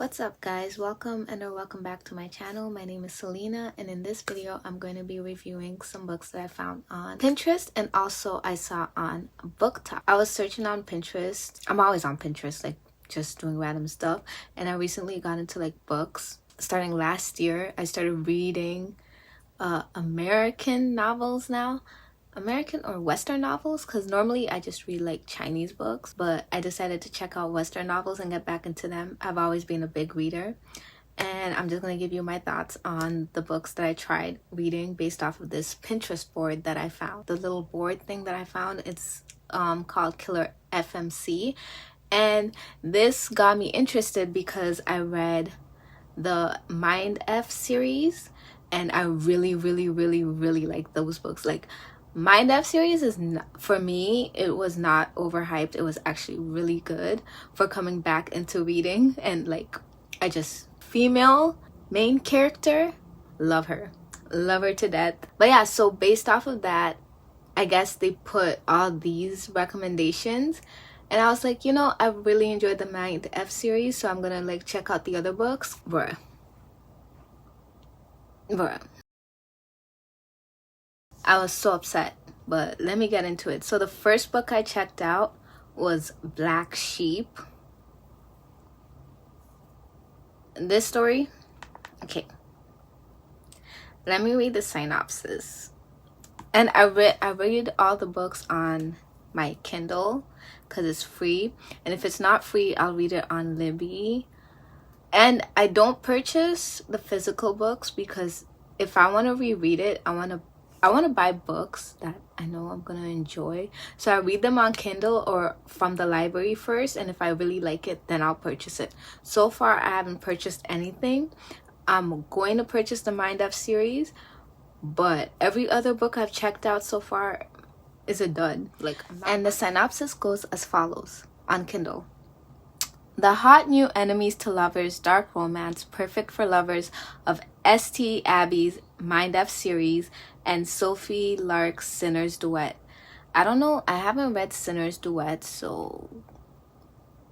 What's up guys, welcome back to my channel. My name is Selena, and in this video I'm going to be reviewing some books that I found on Pinterest and also I saw on BookTok. I was searching on Pinterest. I'm always on Pinterest, like just doing random stuff, and I recently got into like books. Starting last year I started reading American novels now. American or Western novels, because normally I just read like Chinese books, but I decided to check out Western novels and get back into them. I've always been a big reader, and I'm just going to give you my thoughts on the books that I tried reading based off of this Pinterest board that I found. The little board thing that I found, it's called Killer FMC, and this got me interested because I read the Mind F series and I really like those books. Like, Mind F series is not, for me, it was not overhyped. It was actually really good for coming back into reading, and like female main character, love her to death. But yeah, so based off of that, I guess they put all these recommendations, and I was like, you know, I really enjoyed the Mind F series, so I'm gonna like check out the other books. Bruh, I was so upset, but let me get into it. So the first book I checked out was Black Sheep. This story, okay, let me read the synopsis. And I read all the books on my Kindle because it's free, and if it's not free, I'll read it on Libby. And I don't purchase the physical books because if I want to reread it, I want to buy books that I know I'm going to enjoy. So I read them on Kindle or from the library first, and if I really like it, then I'll purchase it. So far, I haven't purchased anything. I'm going to purchase the Mind F series, but every other book I've checked out so far is a dud. And the synopsis goes as follows on Kindle. The hot new enemies to lovers dark romance, perfect for lovers of St. Abby's Mind F series and Sophie Lark's Sinner's Duet. I don't know, I haven't read Sinner's Duet, so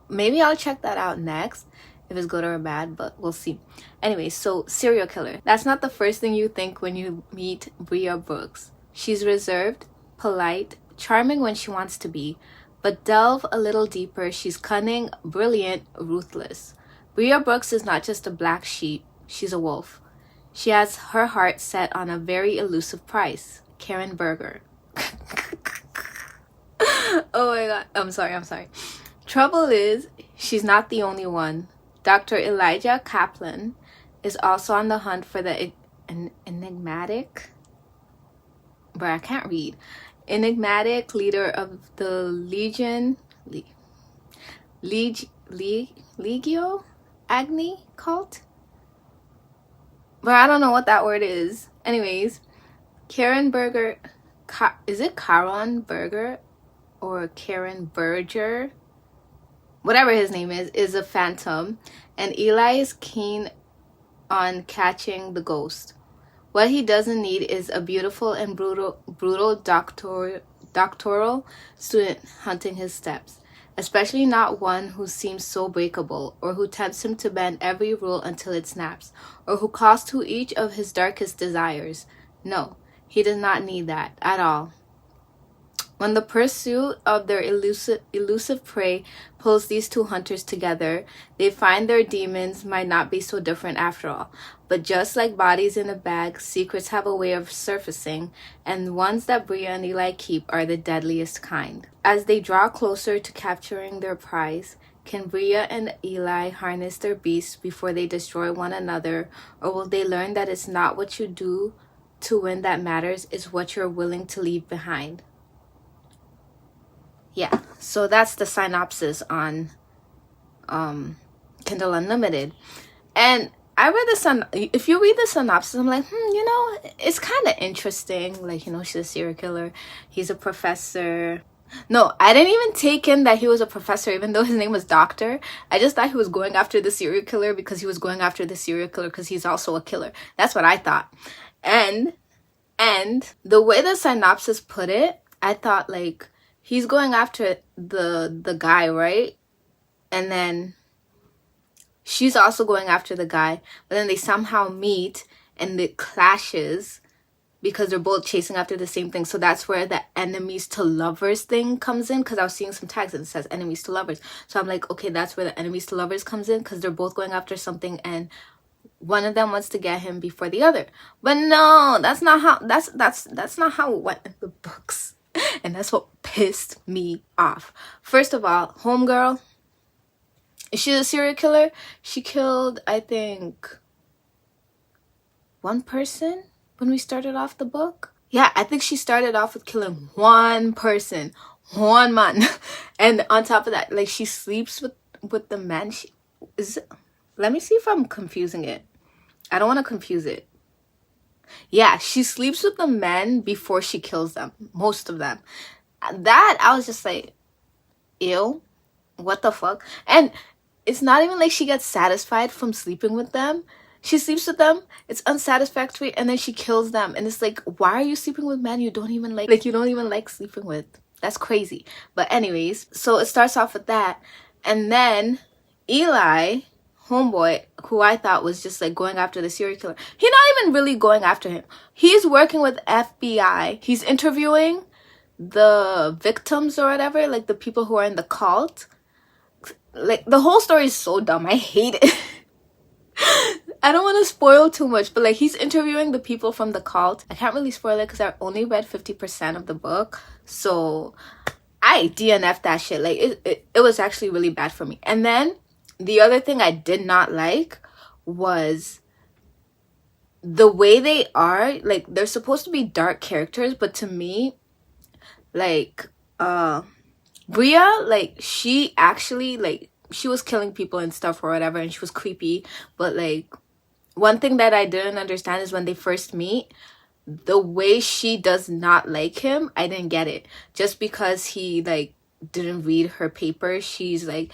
maybe I'll check that out next if it's good or bad, but we'll see. Anyway, so serial killer. That's not the first thing you think when you meet Bria Brooks. She's reserved, polite, charming when she wants to be, but delve a little deeper, she's cunning, brilliant, ruthless. Bria Brooks is not just a black sheep, she's a wolf. She has her heart set on a very elusive prize, Karen Berger. Oh my god, I'm sorry. Trouble is, she's not the only one. Dr. Elijah Kaplan is also on the hunt for the enigmatic leader of the Legio Agni cult. But I don't know what that word is. Anyways, Karen Berger, is it Karen Berger or Karen Berger? Whatever his name is a phantom, and Eli is keen on catching the ghost. What he doesn't need is a beautiful and brutal doctoral student hunting his steps, especially not one who seems so breakable, or who tempts him to bend every rule until it snaps, or who calls to each of his darkest desires. No, he does not need that at all. When the pursuit of their elusive prey pulls these two hunters together, they find their demons might not be so different after all. But just like bodies in a bag, secrets have a way of surfacing, and the ones that Bria and Eli keep are the deadliest kind. As they draw closer to capturing their prize, can Bria and Eli harness their beasts before they destroy one another, or will they learn that it's not what you do to win that matters, it's what you're willing to leave behind? Yeah, so that's the synopsis on Kindle Unlimited. And I read if you read the synopsis, I'm like, you know, it's kind of interesting. Like, you know, she's a serial killer. He's a professor. No, I didn't even take in that he was a professor, even though his name was Doctor. I just thought he was going after the serial killer because he was going after the serial killer because he's also a killer. That's what I thought. And the way the synopsis put it, I thought like, he's going after the guy, right? And then she's also going after the guy, but then they somehow meet and it clashes because they're both chasing after the same thing. So that's where the enemies to lovers thing comes in, because I was seeing some tags and it says enemies to lovers. So I'm like, okay, that's where the enemies to lovers comes in, because they're both going after something and one of them wants to get him before the other. But no, that's not how that's not how it went in the books. And that's what pissed me off. First of all, homegirl, is she a serial killer? She killed, I think, one person when we started off the book. Yeah, I think she started off with killing one person, one man. And on top of that, like, she sleeps with the man. She is. Let me see if I'm confusing it. I don't want to confuse it. Yeah, she sleeps with the men before she kills them, most of them. That, I was just like, ew, what the fuck? And it's not even like she gets satisfied from sleeping with them. She sleeps with them, it's unsatisfactory, and then she kills them. And it's like, why are you sleeping with men you don't even like? Like, you don't even like sleeping with. That's crazy. But anyways, so it starts off with that. And then Eli, homeboy, who I thought was just like going after the serial killer, he's not even really going after him. He's working with FBI. He's interviewing the victims or whatever, like the people who are in the cult. Like, the whole story is so dumb. I hate it. I don't want to spoil too much, but like, he's interviewing the people from the cult. I can't really spoil it because I only read 50% of the book, so I DNF'd that shit. Like, it was actually really bad for me. And then the other thing I did not like was the way they are. Like, they're supposed to be dark characters, but to me, like, Bria, like, she actually, like, she was killing people and stuff or whatever, and she was creepy. But like, one thing that I didn't understand is when they first meet, the way she does not like him, I didn't get it. Just because he like didn't read her paper, she's like,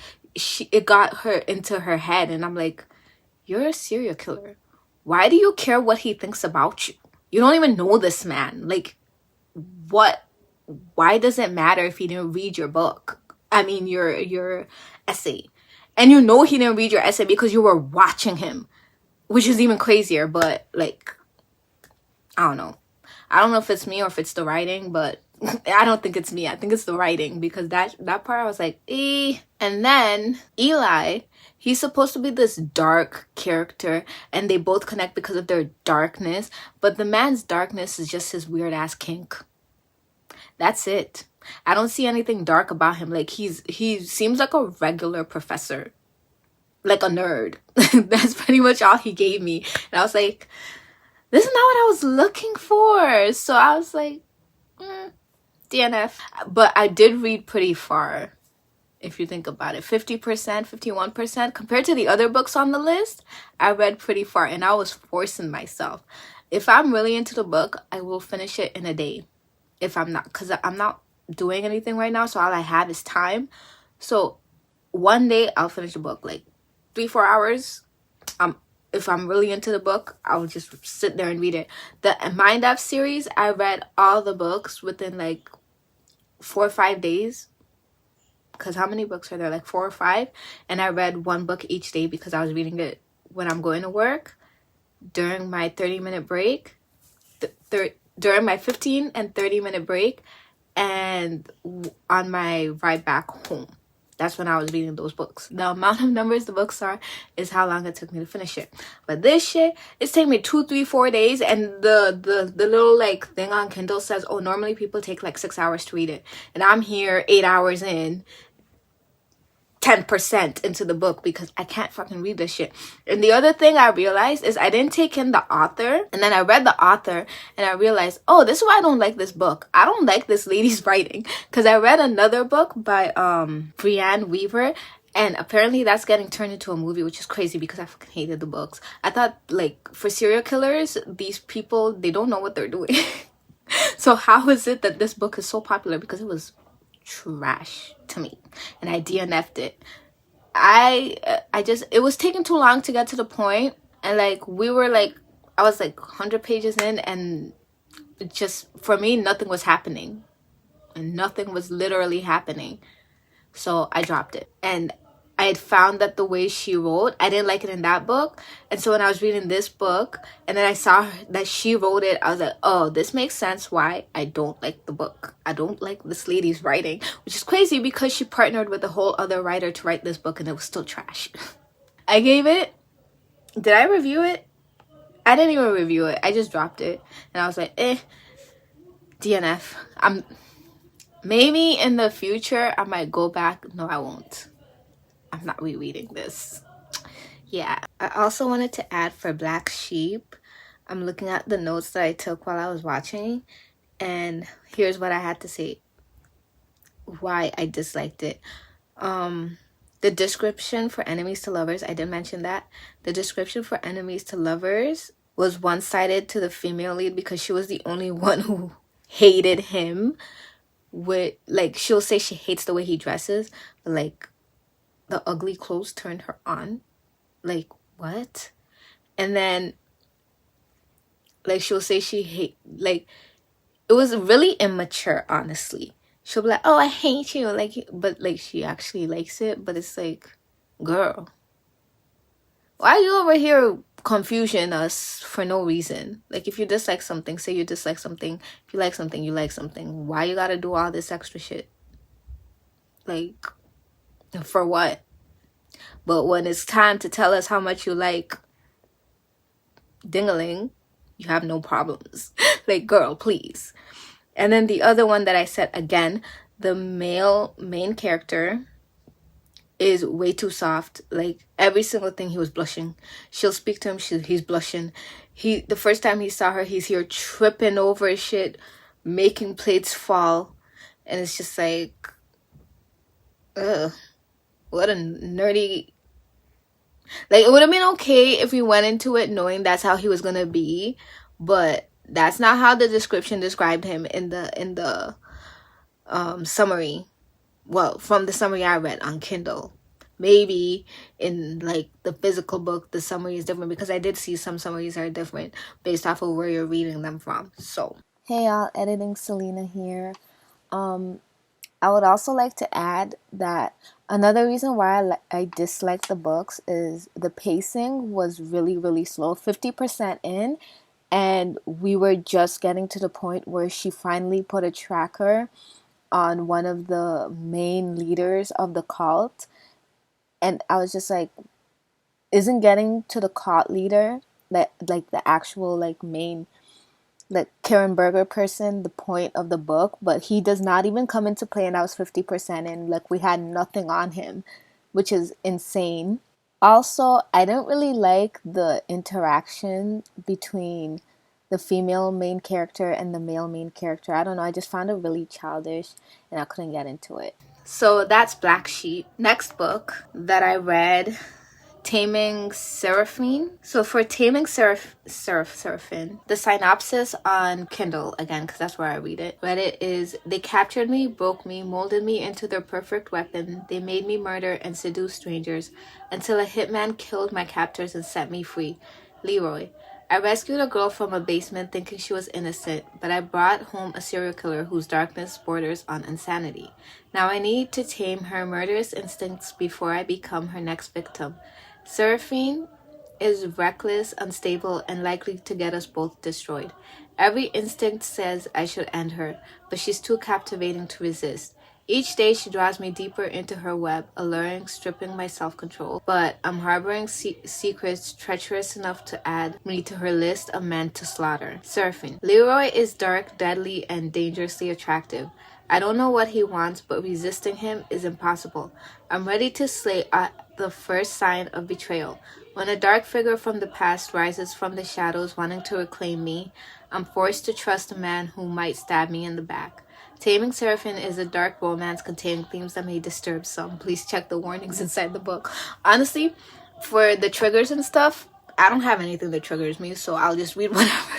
it got her into her head. And I'm like, you're a serial killer. Why do you care what he thinks about you? You don't even know this man. Like, what? Why does it matter if he didn't read your book? I mean, your essay. And you know he didn't read your essay because you were watching him, which is even crazier. But like, I don't know. I don't know if it's me or if it's the writing, but I don't think it's me. I think it's the writing, because that part I was like, eh. And then Eli, he's supposed to be this dark character, and they both connect because of their darkness. But the man's darkness is just his weird ass kink. That's it. I don't see anything dark about him. Like, he seems like a regular professor, like a nerd. That's pretty much all he gave me. And I was like, this is not what I was looking for. So I was like, DNF. But I did read pretty far, if you think about it. 50%, 51%. Compared to the other books on the list, I read pretty far, and I was forcing myself. If I'm really into the book, I will finish it in a day. If I'm not, because I'm not doing anything right now, so all I have is time. So one day I'll finish the book, like 3-4 hours. If I'm really into the book, I'll just sit there and read it. The Mind App series, I read all the books within like 4 or 5 days, because how many books are there? Like 4 or 5. And I read one book each day because I was reading it when I'm going to work, during my 30-minute break, during my 15 and 30-minute break, and on my ride back home. That's when I was reading those books. The amount of numbers the books are is how long it took me to finish it. But this shit, it's taking me 2, 3, 4 days. And the little like thing on Kindle says, oh, normally people take like 6 hours to read it. And I'm here 8 hours in, 10% into the book, because I can't fucking read this shit. And the other thing I realized is I didn't take in the author, and then I read the author and I realized, oh, this is why I don't like this book. I don't like this lady's writing, because I read another book by Brianne Weaver, and apparently that's getting turned into a movie, which is crazy because I fucking hated the books. I thought, like, for serial killers, these people, they don't know what they're doing. So how is it that this book is so popular? Because it was trash to me, and I DNF'd it. It was taking too long to get to the point, and like, I was like 100 pages in, and it just, for me, nothing was happening, and nothing was literally happening. So I dropped it. And I had found that the way she wrote, I didn't like it in that book. And so when I was reading this book and then I saw that she wrote it, I was like, oh, this makes sense why I don't like the book. I don't like this lady's writing, which is crazy because she partnered with a whole other writer to write this book and it was still trash. I gave it, did I review it? I didn't even review it. I just dropped it. And I was like, DNF. Maybe in the future I might go back. No, I won't. I'm not rereading this. Yeah. I also wanted to add for Black Sheep. I'm looking at the notes that I took while I was watching, and here's what I had to say why I disliked it. The description for enemies to lovers, I did mention that. The description for enemies to lovers was one-sided to the female lead because she was the only one who hated him. With, like, she'll say she hates the way he dresses, but like the ugly clothes turned her on. Like, what? And then like she'll say she hate, like, it was really immature, honestly. She'll be like, oh, I hate you, like, but like she actually likes it. But it's like, girl, why are you over here confusing us for no reason? Like, if you dislike something, say you dislike something. If you like something, you like something. Why you gotta do all this extra shit? Like, for what? But when it's time to tell us how much you like Dingaling, you have no problems. Like, girl, please. And then the other one that I said, again, the male main character is way too soft. Like, every single thing he was blushing. She'll speak to him, he's blushing. The first time he saw her, he's here tripping over shit, making plates fall. And it's just like, ugh, what a nerdy. Like, it would have been okay if we went into it knowing that's how he was gonna be, but that's not how the description described him in the summary. Well, from the summary I read on Kindle. Maybe in like the physical book the summary is different, because I did see some summaries are different based off of where you're reading them from. So hey y'all, editing Selena here. I would also like to add that another reason why I dislike the books is the pacing was really, really slow. 50% in, and we were just getting to the point where she finally put a tracker on one of the main leaders of the cult. And I was just like, isn't getting to the cult leader, that like the actual like main, like Karen Berger person, the point of the book? But he does not even come into play, and I was 50% in. Like, we had nothing on him, which is insane. Also, I don't really like the interaction between the female main character and the male main character. I don't know, I just found it really childish and I couldn't get into it. So that's Black Sheep. Next book that I read, Taming Seraphine. So for Taming Seraphine, the synopsis on Kindle, again, because that's where I read it is, they captured me, broke me, molded me into their perfect weapon. They made me murder and seduce strangers until a hitman killed my captors and set me free. Leroy. I rescued a girl from a basement thinking she was innocent, but I brought home a serial killer whose darkness borders on insanity. Now I need to tame her murderous instincts before I become her next victim. Seraphine is reckless, unstable, and likely to get us both destroyed. Every instinct says I should end her, but she's too captivating to resist. Each day she draws me deeper into her web, alluring, stripping my self-control. But I'm harboring secrets treacherous enough to add me to her list of men to slaughter. Seraphine. Leroy is dark, deadly, and dangerously attractive. I don't know what he wants, but resisting him is impossible. I'm ready to slay at the first sign of betrayal. When a dark figure from the past rises from the shadows wanting to reclaim me, I'm forced to trust a man who might stab me in the back. Taming Seraphine is a dark romance containing themes that may disturb some. Please check the warnings inside the book. Honestly, for the triggers and stuff, I don't have anything that triggers me, so I'll just read whatever.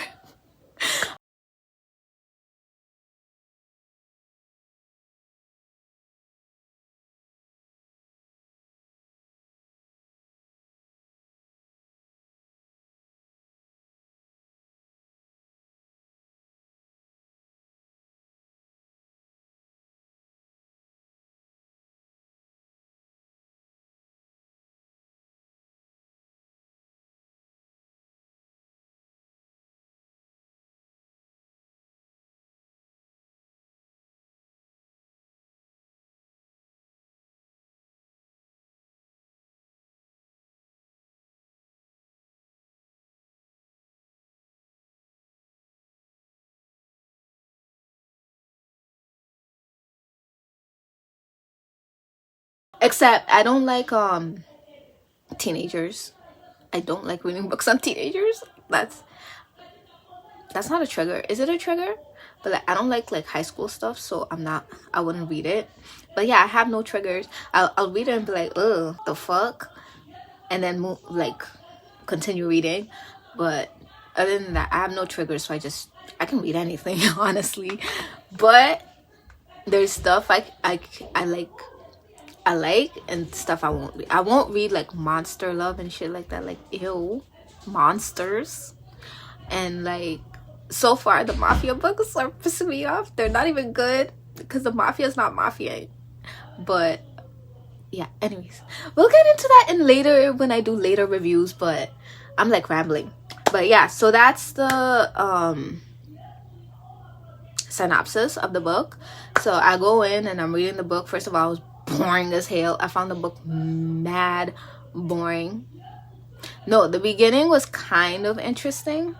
Except I don't like teenagers. I don't like reading books on teenagers. That's not a trigger. Is it a trigger? But like, I don't like high school stuff, so I wouldn't read it. But yeah, I have no triggers. I'll read it and be like, ugh, the fuck, and then move, like, continue reading. But other than that, I have no triggers, so I can read anything honestly. But there's stuff I like and stuff I won't read. I won't read like monster love and shit like that. Like, ew, monsters. And like, so far the mafia books are pissing me off. They're not even good because the mafia is not mafia. But yeah, anyways, we'll get into that in later when I do later reviews. But I'm like rambling. But yeah, so that's the synopsis of the book. So I go in and I'm reading the book. First of all, it was boring as hell. I found the book mad boring. No, the beginning was kind of interesting.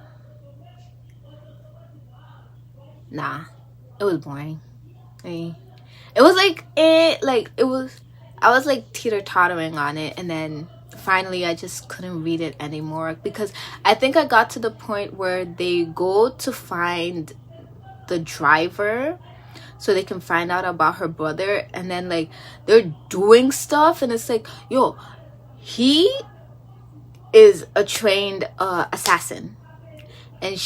Nah, it was boring. It was like I was like teeter-tottering on it, and then finally I just couldn't read it anymore because I think I got to the point where they go to find the driver so they can find out about her brother, and then like they're doing stuff and it's like, yo, he is a trained assassin, and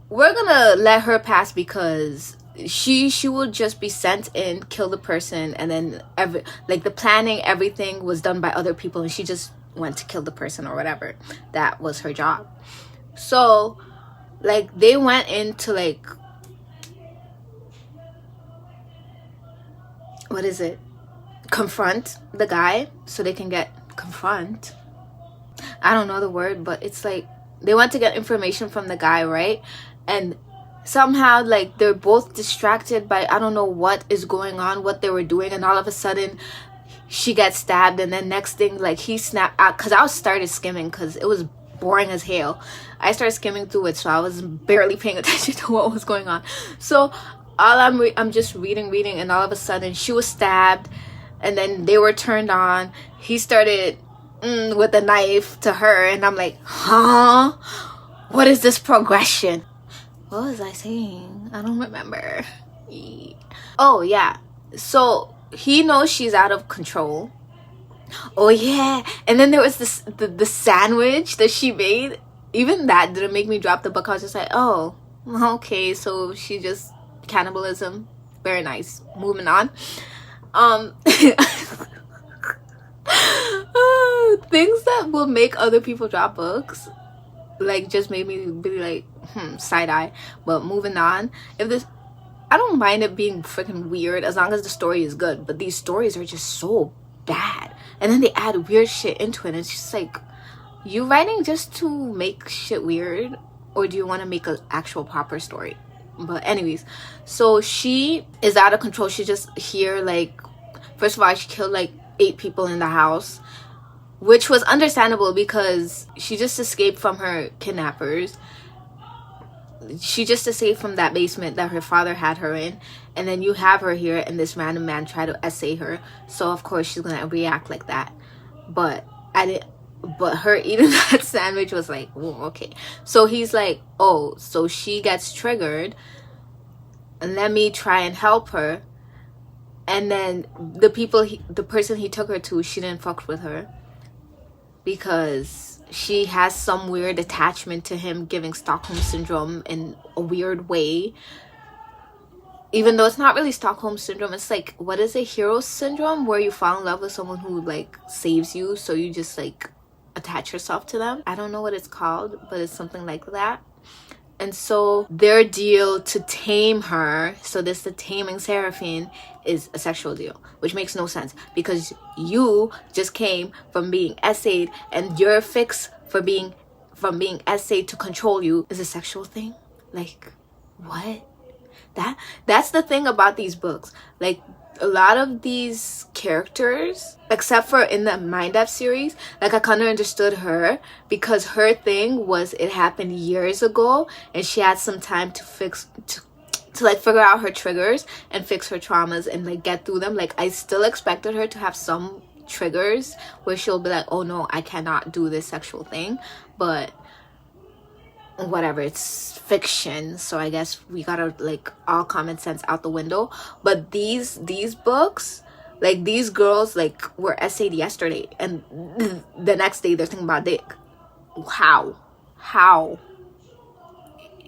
we're gonna let her pass because she will just be sent in, kill the person, and then the planning, everything was done by other people, and she just went to kill the person or whatever. That was her job. So like they went into like, what is it, confront the guy so they can confront, I don't know the word, but it's like they went to get information from the guy, right? And somehow like they're both distracted by, I don't know what is going on, what they were doing, and all of a sudden she gets stabbed, and then next thing like he snapped out, because I started skimming because it was boring as hell. I started skimming through it, so I was barely paying attention to what was going on. So I'm just reading, and all of a sudden she was stabbed, and then they were turned on. He started with a knife to her, and I'm like, huh? What is this progression? What was I saying? I don't remember. Oh yeah, so he knows she's out of control. Oh yeah, and then there was the sandwich that she made. Even that didn't make me drop the book. I was just like, oh, okay, so she just cannibalism. Very nice. Moving on. Things that will make other people drop books like just made me be like side eye. But moving on, I don't mind it being freaking weird as long as the story is good, but these stories are just so bad, and then they add weird shit into it, and it's just like, you writing just to make shit weird, or do you want to make an actual proper story? But anyways, so she is out of control. She just here, like, first of all, she killed like 8 people in the house, which was understandable because she just escaped from her kidnappers. She just escaped from that basement that her father had her in, and then you have her here and this random man try to essay her, so of course she's gonna react like that. But her eating that sandwich was like, oh, okay. So he's like, oh, so she gets triggered, and let me try and help her. And then the person he took her to, she didn't fuck with her because she has some weird attachment to him, giving Stockholm syndrome in a weird way. Even though it's not really Stockholm syndrome, it's like, what is it, hero syndrome, where you fall in love with someone who like saves you, so you just like attach yourself to them. I don't know what it's called, but it's something like that. And so their deal to tame her, so the Taming Seraphine, is a sexual deal, which makes no sense because you just came from being essayed, and your fix from being essayed to control you is a sexual thing. Like, what? That's the thing about these books. Like, a lot of these characters, except for in the Mind F series, like I kind of understood her because her thing was it happened years ago and she had some time to to like figure out her triggers and fix her traumas and like get through them. Like I still expected her to have some triggers where she'll be like, oh no, I cannot do this sexual thing, but whatever, it's fiction, so I guess we gotta like all common sense out the window. But these books, like these girls like were essayed yesterday and the next day they're thinking about dick. How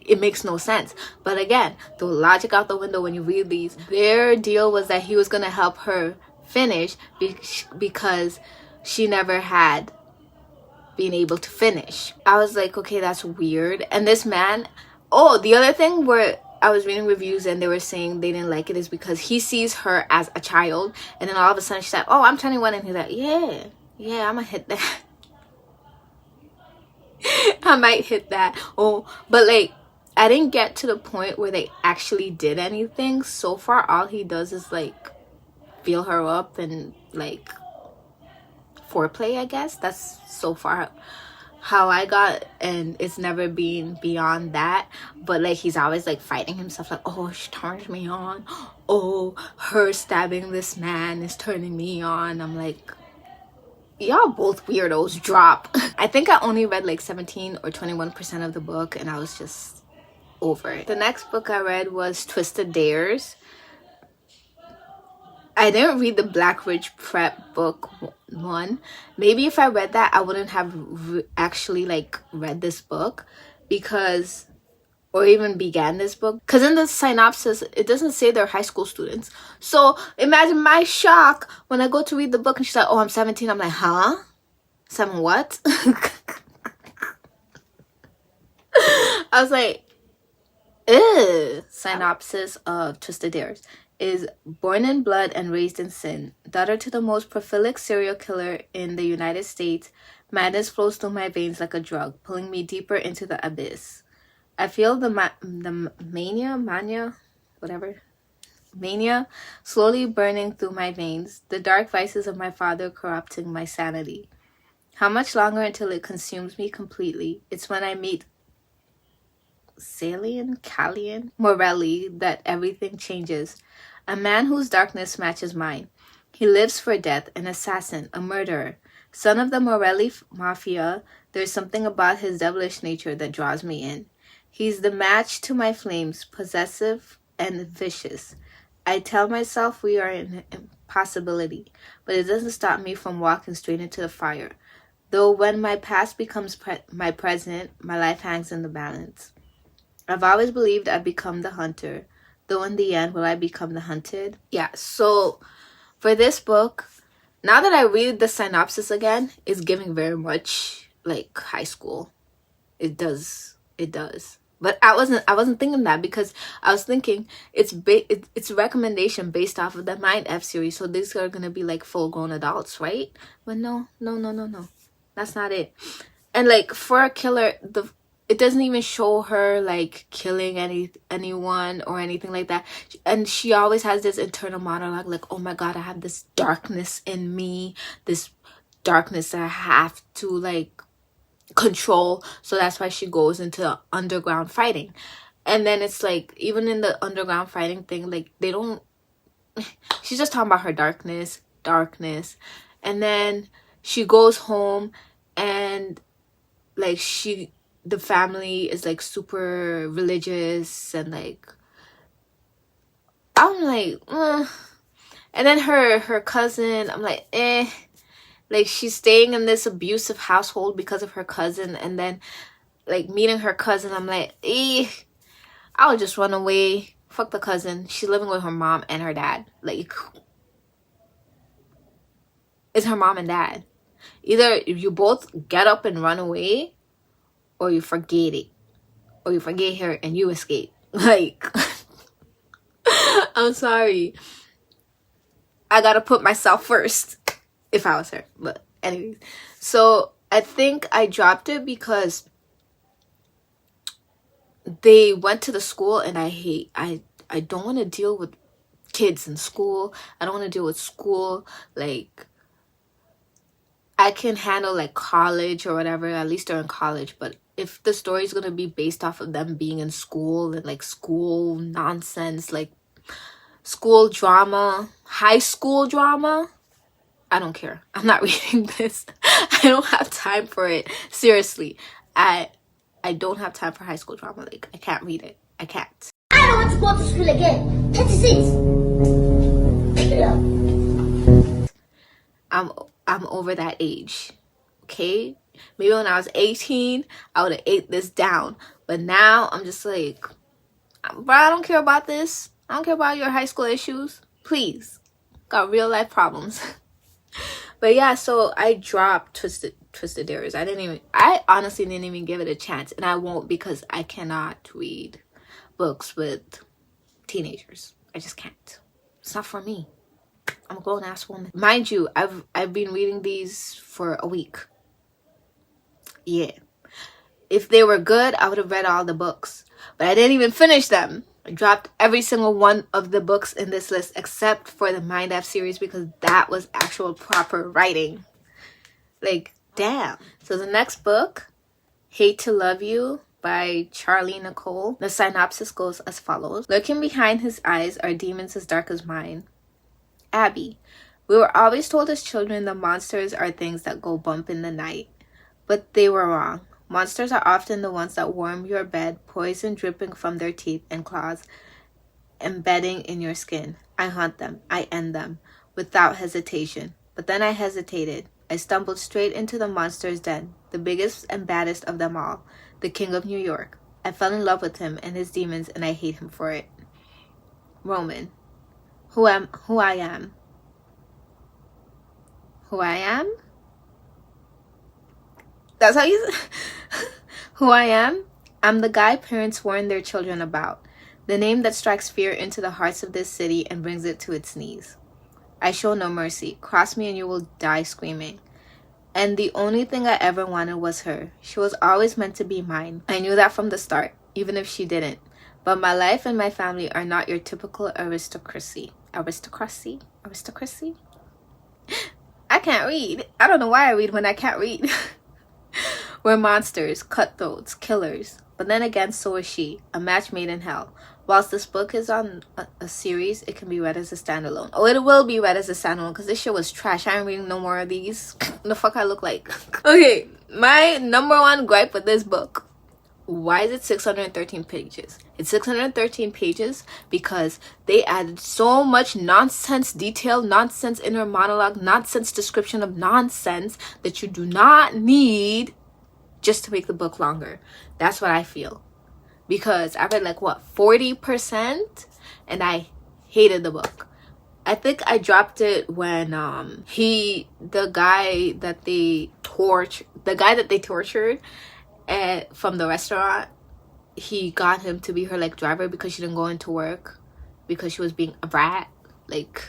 it makes no sense. But again, the logic out the window when you read these. Their deal was that he was gonna help her finish because she never had been able to finish. I was like, okay, that's weird. And this man, oh, the other thing where I was reading reviews and they were saying they didn't like it is because he sees her as a child, and then all of a sudden she's like, oh, I'm 21, and he's like, yeah, I'm gonna hit that. I might hit that. Oh, but like I didn't get to the point where they actually did anything. So far all he does is like feel her up and like foreplay, I guess. That's so far how I got, and it's never been beyond that. But like he's always like fighting himself, like, oh, she turns me on, oh, her stabbing this man is turning me on. I'm like, y'all both weirdos, drop. I think I only read like 17 or 21% of the book and I was just over it. The next book I read was Twisted Dares. I didn't read the Black Ridge Prep book 1. Maybe if I read that, I wouldn't have actually like read this book because, or even began this book, because in the synopsis it doesn't say they're high school students. So imagine my shock when I go to read the book and she's like, oh, I'm 17. I'm like, huh? 7 what? I was like, ew. Synopsis of Twisted Dares is born in blood and raised in sin, daughter to the most prolific serial killer in the United States. Madness flows through my veins like a drug, pulling me deeper into the abyss. I feel the mania slowly burning through my veins, the dark vices of my father corrupting my sanity. How much longer until it consumes me completely? It's when I meet Callian Morelli that everything changes. A man whose darkness matches mine. He lives for death, an assassin, a murderer. Son of the Morelli Mafia, there's something about his devilish nature that draws me in. He's the match to my flames, possessive and vicious. I tell myself we are an impossibility, but it doesn't stop me from walking straight into the fire. Though when my past becomes my present, my life hangs in the balance. I've always believed I'd become the hunter, though in the end, will I become the hunted? Yeah, so for this book, now that I read the synopsis again, it's giving very much like high school. It does. But I wasn't thinking that because I was thinking it's a recommendation based off of the Mind F series, so these are gonna be like full grown adults, right? But no, that's not it. And like for a killer, it doesn't even show her like killing anyone or anything like that. And she always has this internal monologue like, oh my god, I have this darkness in me, this darkness that I have to like control. So that's why she goes into underground fighting. And then it's like, even in the underground fighting thing, like she's just talking about her darkness. And then she goes home and like the family is like super religious and like I'm like and then her cousin, I'm like like she's staying in this abusive household because of her cousin, and then like meeting her cousin, I'm like I'll just run away, fuck the cousin, she's living with her mom and her dad. Like it's her mom and dad. Either you both get up and run away, or you forget it, or you forget her and you escape. Like I'm sorry, I gotta put myself first if I was her. But anyways, so I think I dropped it because they went to the school and I don't want to deal with kids in school. I don't want to deal with school. Like I can handle like college or whatever, at least during college. But if the story is gonna be based off of them being in school and like school nonsense, like school drama, high school drama, I don't care. I'm not reading this. I don't have time for it. Seriously, I don't have time for high school drama. Like, I can't read it. I can't. I don't want to go to school again. 36. I'm over that age. Okay? Maybe when I was 18, I would have ate this down. But now I'm just like, bro, I don't care about this. I don't care about your high school issues. Please. Got real life problems. But yeah, so I dropped Twisted Dares. I honestly didn't even give it a chance. And I won't, because I cannot read books with teenagers. I just can't. It's not for me. I'm a grown ass woman. Mind you, I've been reading these for a week. Yeah. If they were good, I would have read all the books. But I didn't even finish them. I dropped every single one of the books in this list except for the Mind F series, because that was actual proper writing. Like, damn. So the next book, Hate to Love You by Charlie Nicole. The synopsis goes as follows. Lurking behind his eyes are demons as dark as mine. Abby. We were always told as children that monsters are things that go bump in the night. But they were wrong. Monsters are often the ones that warm your bed, poison dripping from their teeth and claws, embedding in your skin. I hunt them. I end them, without hesitation. But then I hesitated. I stumbled straight into the monster's den, the biggest and baddest of them all, the King of New York. I fell in love with him and his demons, and I hate him for it. Roman. Who I am. Who I am? That's how you... Who I am? I'm the guy parents warn their children about. The name that strikes fear into the hearts of this city and brings it to its knees. I show no mercy. Cross me and you will die screaming. And the only thing I ever wanted was her. She was always meant to be mine. I knew that from the start, even if she didn't. But my life and my family are not your typical aristocracy. Aristocracy? I can't read. I don't know why I read when I can't read. We're monsters, cutthroats, killers. But then again, so is she. A match made in hell. Whilst this book is on a series, it can be read as a standalone. Oh, it will be read as a standalone, because this shit was trash. I ain't reading no more of these. The fuck I look like. Okay, my number one gripe with this book. Why is it 613 pages? It's 613 pages because they added so much nonsense detail, nonsense inner monologue, nonsense description of nonsense that you do not need just to make the book longer. That's what I feel. Because I read like, what, 40%? And I hated the book. I think I dropped it when the guy that they tortured from the restaurant, he got him to be her like driver because she didn't go into work because she was being a brat. Like,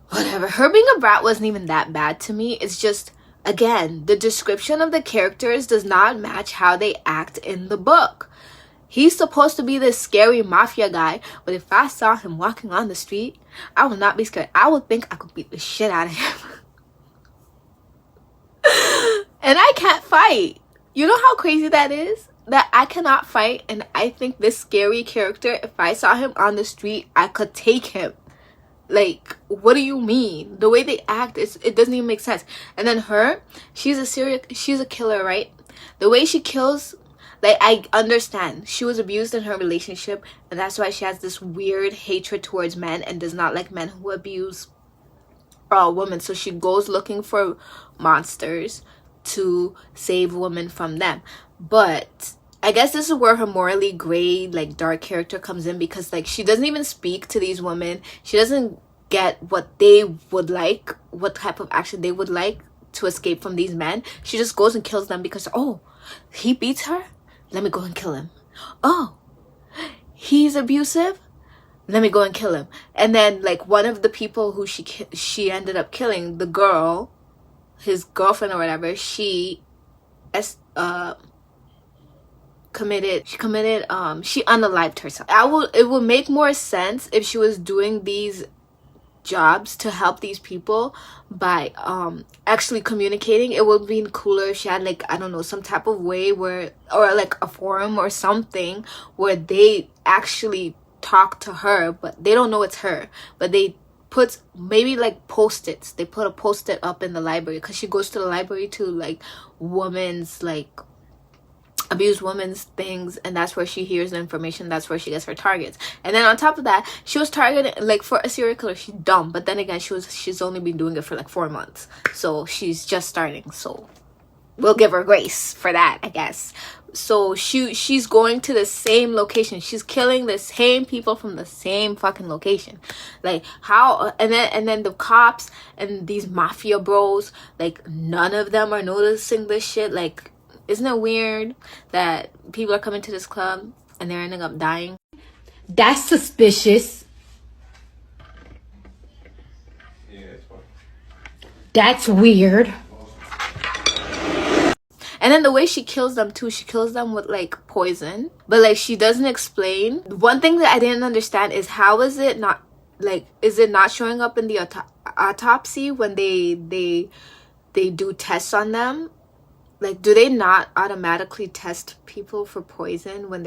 whatever. Her being a brat wasn't even that bad to me. It's just, again, the description of the characters does not match how they act in the book. He's supposed to be this scary mafia guy, but if I saw him walking on the street, I would not be scared. I would think I could beat the shit out of him. And I can't fight. You know how crazy that is? That I cannot fight, and I think this scary character, if I saw him on the street, I could take him. Like, what do you mean? The way they act, it doesn't even make sense. And then her, she's a killer, right? The way she kills, like, I understand. She was abused in her relationship, and that's why she has this weird hatred towards men and does not like men who abuse women. So she goes looking for monsters to save women from them. But I guess this is where her morally gray, like, dark character comes in, because, like, she doesn't even speak to these women. She doesn't get what they would like, what type of action they would like to escape from these men. She just goes and kills them because, oh, he beats her? Let me go and kill him. Oh, he's abusive? Let me go and kill him. And then, like, one of the people who she ended up killing, the girl, his girlfriend or whatever, she unalived herself. It would make more sense if she was doing these jobs to help these people by actually communicating. It would be cooler if she had, like, I don't know, some type of way where, or like a forum or something where they actually talk to her, but they don't know it's her, but they put maybe like post-its. They put a post-it up in the library, because she goes to the library to like women's, like abused women's things, and that's where she hears the information. That's where she gets her targets. And then on top of that, she was targeted, like, for a serial killer. She's dumb, but then again, she's only been doing it for like 4 months, so she's just starting, so we'll give her grace for that, I guess. So she's going to the same location. She's killing the same people from the same fucking location. Like, how? And then the cops and these mafia bros, like, none of them are noticing this shit. Like, isn't it weird that people are coming to this club and they're ending up dying? That's suspicious. Yeah, it's fine. That's weird. And then the way she kills them too, she kills them with like poison, but like she doesn't explain. One thing that I didn't understand is, how is it not, like, is it not showing up in the autopsy when they do tests on them? Like, do they not automatically test people for poison when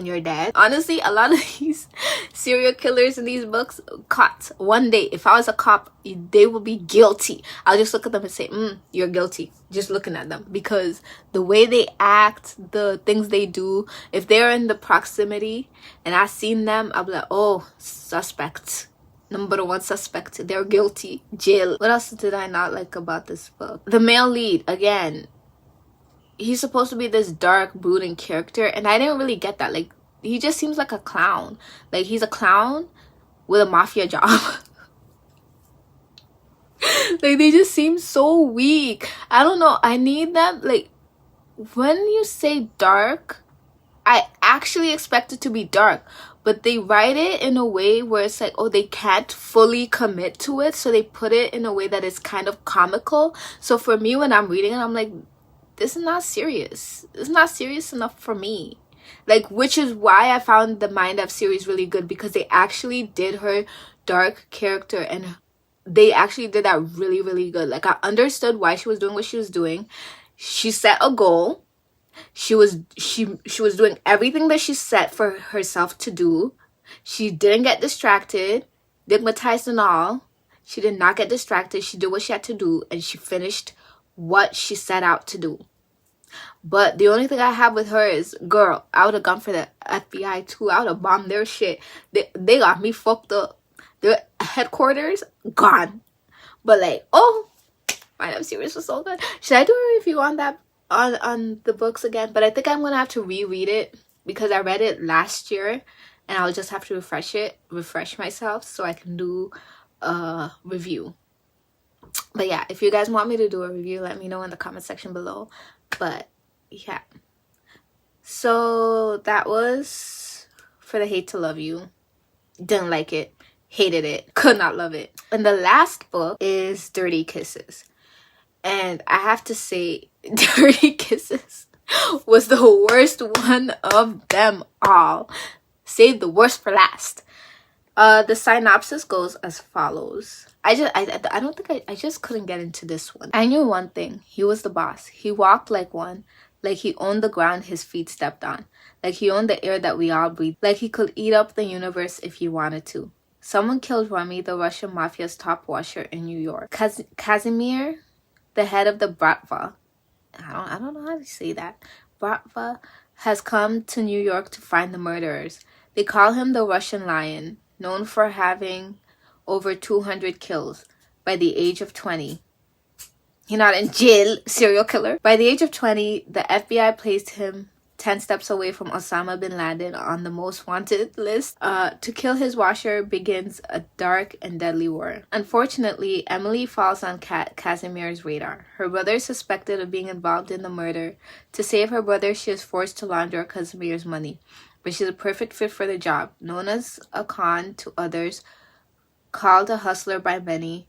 you're dead? Honestly, a lot of these serial killers in these books, caught one day, if I was a cop, they will be guilty. I'll just look at them and say, you're guilty, just looking at them, because the way they act, the things they do, if they're in the proximity and I've seen them, I'll be like, oh, suspect. Number one suspect, they're guilty, jail. What else did I not like about this book? The male lead, again, he's supposed to be this dark, brooding character, and I didn't really get that. Like, he just seems like a clown. Like, he's a clown with a mafia job. Like, they just seem so weak. I don't know, I need them. Like, when you say dark, I actually expect it to be dark, but they write it in a way where it's like, oh, they can't fully commit to it, so they put it in a way that is kind of comical. So for me, when I'm reading it, I'm like, this is not serious. It's not serious enough for me. Like, which is why I found the Mind F series really good, because they actually did her dark character, and they actually did that really, really good. Like, I understood why she was doing what she was doing. She set a goal. She was doing everything that she set for herself to do. She didn't get distracted, stigmatized and all. She did not get distracted. She did what she had to do, and she finished what she set out to do. But the only thing I have with her is, girl, I would have gone for the FBI too. I would have bombed their shit. They got me fucked up. Their headquarters gone. But like, oh, my damn series was so good. Should I do a review on that, on the books again? But I think I'm gonna have to reread it, because I read it last year, and I'll just have to refresh myself, so I can do a review. But yeah, if you guys want me to do a review, let me know in the comment section below. But yeah, so that was For the Hate to Love You. Didn't like it, hated it, could not love it. And the last book is Dirty Kisses, and I have to say, Dirty Kisses was the worst one of them all. Save the worst for last. The synopsis goes as follows. I don't think I just couldn't get into this one. I knew one thing. He was the boss. He walked like one. Like he owned the ground his feet stepped on. Like he owned the air that we all breathe. Like he could eat up the universe if he wanted to. Someone killed Remy, the Russian mafia's top washer in New York. Kazimir, the head of the Bratva. I don't know how to say that. Bratva has come to New York to find the murderers. They call him the Russian Lion, known for having over 200 kills by the age of 20. He's not in jail, serial killer. By the age of 20, the FBI placed him 10 steps away from Osama bin Laden on the most wanted list. To kill his washer begins a dark and deadly war. Unfortunately, Emily falls on Casimir's radar. Her brother is suspected of being involved in the murder. To save her brother, she is forced to launder Casimir's money. But she's a perfect fit for the job. Known as a con to others, called a hustler by many,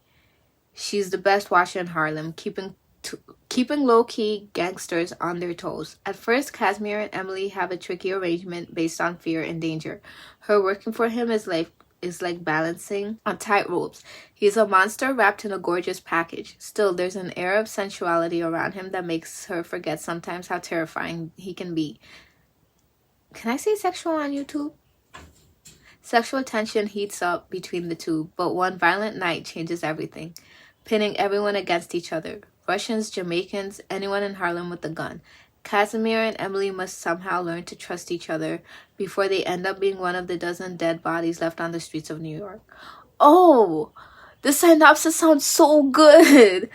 she's the best washer in Harlem, keeping low-key gangsters on their toes. At first, Casimir and Emily have a tricky arrangement based on fear and danger. Her working for him is like is like balancing on tight ropes. He's a monster wrapped in a gorgeous package. Still, there's an air of sensuality around him that makes her forget sometimes how terrifying he can be. Can I say sexual on YouTube? Sexual tension heats up between the two, but one violent night changes everything, pitting everyone against each other. Russians, Jamaicans, anyone in Harlem with a gun. Casimir and Emily must somehow learn to trust each other before they end up being one of the dozen dead bodies left on the streets of New York. Oh, the synopsis sounds so good.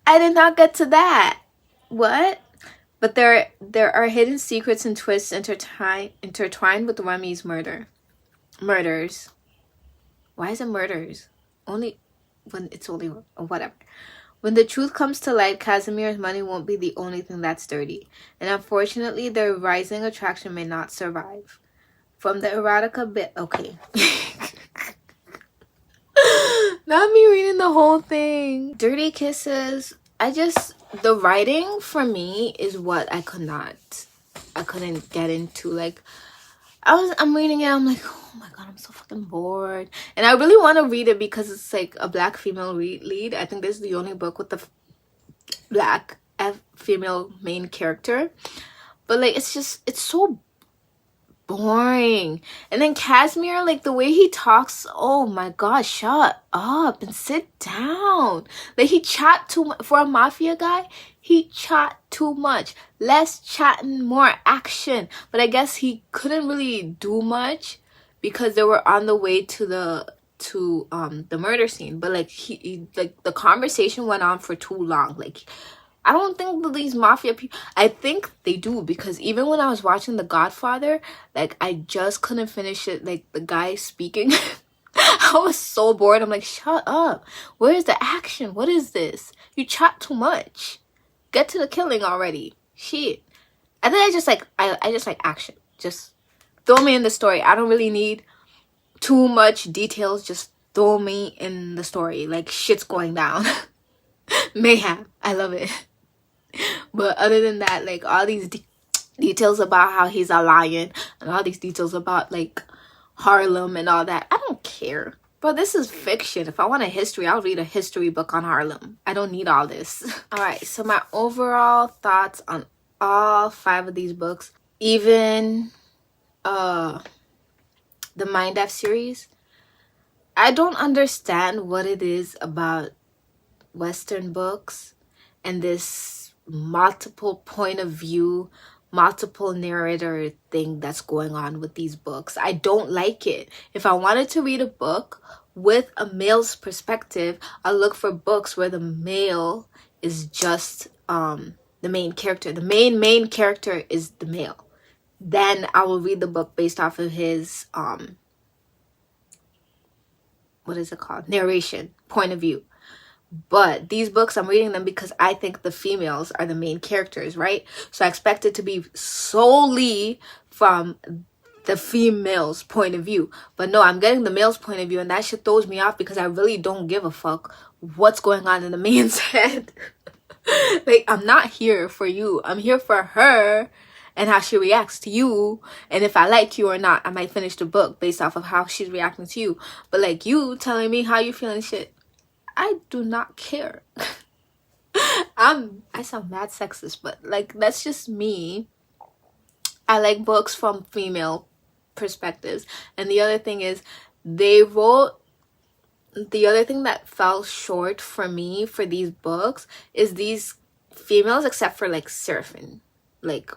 I did not get to that. What? But there are hidden secrets and twists intertwined with Remy's murders. Why is it murders? Only when it's only whatever. When the truth comes to light, Casimir's money won't be the only thing that's dirty. And unfortunately, their rising attraction may not survive. From the erotica bit... Okay. Not me reading the whole thing. Dirty kisses. The writing for me is what I couldn't get into. Like, I'm reading it, I'm like, oh my god, I'm so fucking bored. And I really want to read it because it's like a black female lead. I think this is the only book with the black female main character. But like, it's so boring. And then Casimir, like the way he talks, oh my god, shut up and sit down. Like, he chat too much. For a mafia guy, he chat too much. Less chatting, more action. But I guess he couldn't really do much because they were on the way to the murder scene. But like, he like the conversation went on for too long. Like, I don't think that these mafia people... I think they do, because even when I was watching The Godfather, like, I just couldn't finish it. Like, the guy speaking, I was so bored. I'm like, shut up. Where's the action? What is this? You chat too much. Get to the killing already. Shit. I think I just like action. Just throw me in the story. I don't really need too much details. Just throw me in the story. Like, shit's going down. Mayhem. I love it. But other than that, like, all these details about how he's a lion and all these details about like Harlem and all that, I don't care. But this is fiction. If I want a history, I'll read a history book on Harlem. I don't need all this. All right, so my overall thoughts on all 5 of these books, even the Mind F series, I don't understand what it is about Western books and this multiple point of view, multiple narrator thing that's going on with these books. I don't like it. If I wanted to read a book with a male's perspective, I look for books where the male is just the main character. The main character is the male. Then I will read the book based off of his what is it called? Narration, point of view. But these books, I'm reading them because I think the females are the main characters, right? So I expect it to be solely from the female's point of view. But no, I'm getting the male's point of view, and that shit throws me off because I really don't give a fuck what's going on in the man's head. Like, I'm not here for you. I'm here for her and how she reacts to you. And if I like you or not, I might finish the book based off of how she's reacting to you. But like, you telling me how you feeling, shit, I do not care. I sound mad sexist, but like, that's just me. I like books from female perspectives. And the other thing is, the other thing that fell short for me for these books is these females, except for like Seraphine. Like,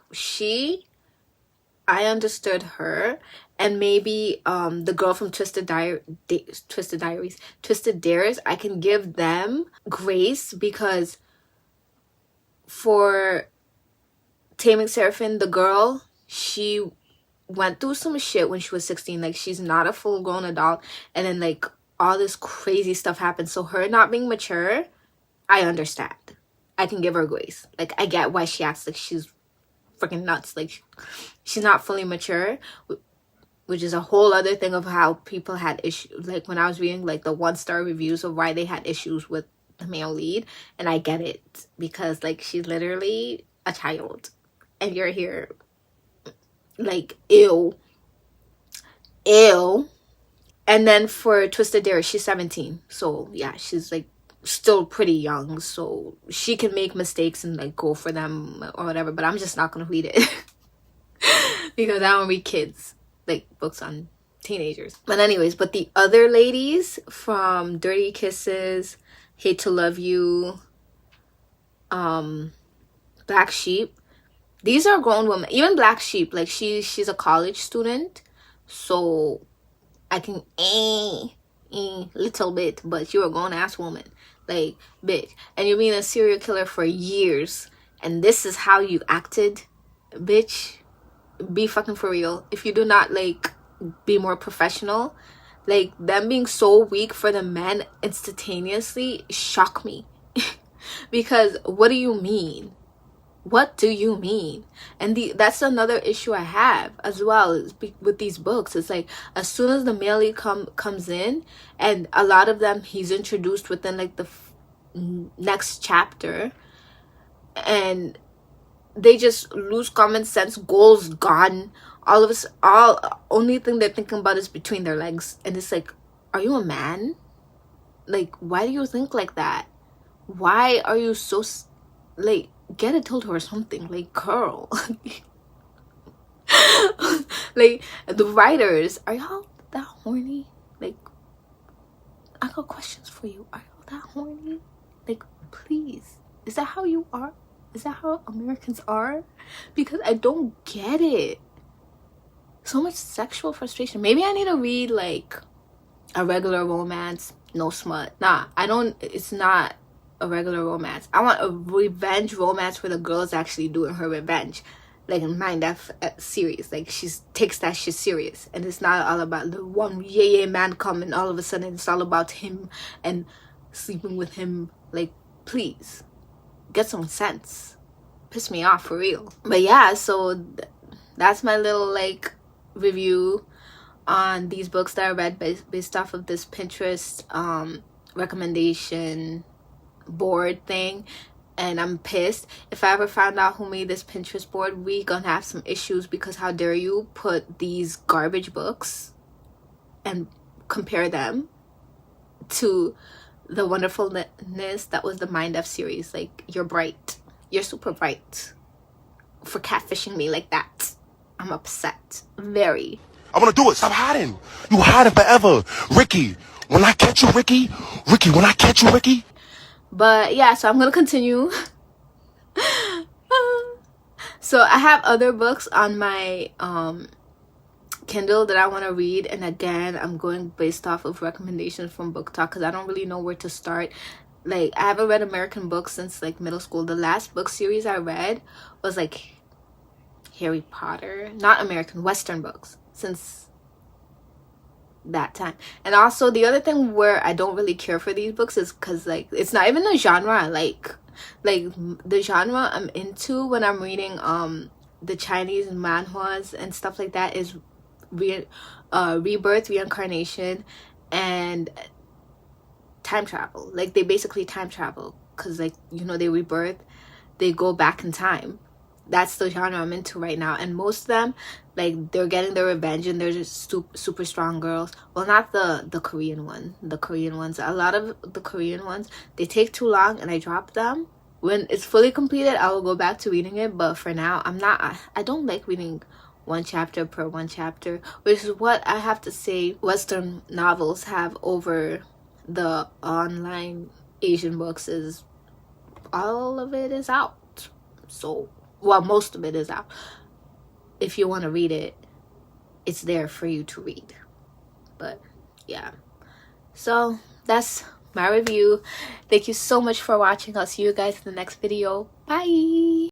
I understood her, and maybe the girl from Twisted Dares, I can give them grace, because for Taming Seraphine, the girl, she went through some shit when she was 16. Like, she's not a full-grown adult, and then like all this crazy stuff happened. So her not being mature, I understand. I can give her grace. Like, I get why she acts like she's freaking nuts. Like, she's not fully mature, which is a whole other thing of how people had issues. Like, when I was reading like the 1-star reviews of why they had issues with the male lead, and I get it, because like, she's literally a child and you're here like, ew. And then for Twisted Dare, she's 17. So yeah, she's like still pretty young. So she can make mistakes and like go for them or whatever. But I'm just not gonna read it because I don't read kids like books on teenagers. But anyways, but the other ladies from Dirty Kisses, Hate to Love You, Black Sheep, these are grown women. Even Black Sheep, like she's a college student, so I can little bit, but you're a grown ass woman, like bitch, and you're being a serial killer for years, and this is how you acted, bitch. Be fucking for real. If you do not like be more professional, like them being so weak for the men instantaneously shock me. Because what do you mean? What do you mean? And that's another issue I have as well is with these books. It's like as soon as the male lead comes in, and a lot of them he's introduced within like the next chapter, and they just lose common sense, goals gone, all of us, all only thing they're thinking about is between their legs. And it's like, are you a man? Like, why do you think like that? Why are you so like, get a tilt or something, like, girl. Like, the writers, are y'all that horny? Like, I got questions for you. Are y'all that horny? Like, please, is that how you are? Is that how Americans are? Because I don't get it. So much sexual frustration. Maybe I need to read like a regular romance, no smut. Nah, I don't. It's not a regular romance. I want a revenge romance where the girl's actually doing her revenge, like in Mind F series. Like she takes that shit serious, and it's not all about the one yeah man coming. All of a sudden, it's all about him and sleeping with him. Like, please get some sense. Piss me off for real. But yeah, so that's my little like review on these books that I read based off of this Pinterest recommendation board thing. And I'm pissed. If I ever found out who made this Pinterest board, we gonna have some issues, because how dare you put these garbage books and compare them to the wonderfulness that was the Mind F series. Like, you're bright. You're super bright for catfishing me like that. I'm upset. Very. I want to do it. Stop hiding. You hiding forever. Ricky, when I catch you, Ricky, when I catch you, Ricky. But yeah, so I'm going to continue. So I have other books on my Kindle that I want to read. And again, I'm going based off of recommendations from BookTok, because I don't really know where to start. Like, I haven't read American books since like middle school. The last book series I read was like Harry Potter. Not American, Western books since that time. And also the other thing where I don't really care for these books is because like it's not even the genre I like the genre I'm into when I'm reading the Chinese manhwas and stuff like that is rebirth, reincarnation, and time travel. Like, they basically time travel because, like, you know, they rebirth, they go back in time. That's the genre I'm into right now. And most of them, like, they're getting their revenge and they're just super strong girls. Well, not the Korean one. The Korean ones, a lot of the Korean ones, they take too long and I drop them. When it's fully completed, I will go back to reading it. But for now, I don't like reading one chapter per one chapter, which is what I have to say Western novels have over the online Asian books. Is all of it is out. So, well, most of it is out. If you want to read it, it's there for you to read. But yeah, so that's my review. Thank you so much for watching. I'll see you guys in the next video. Bye.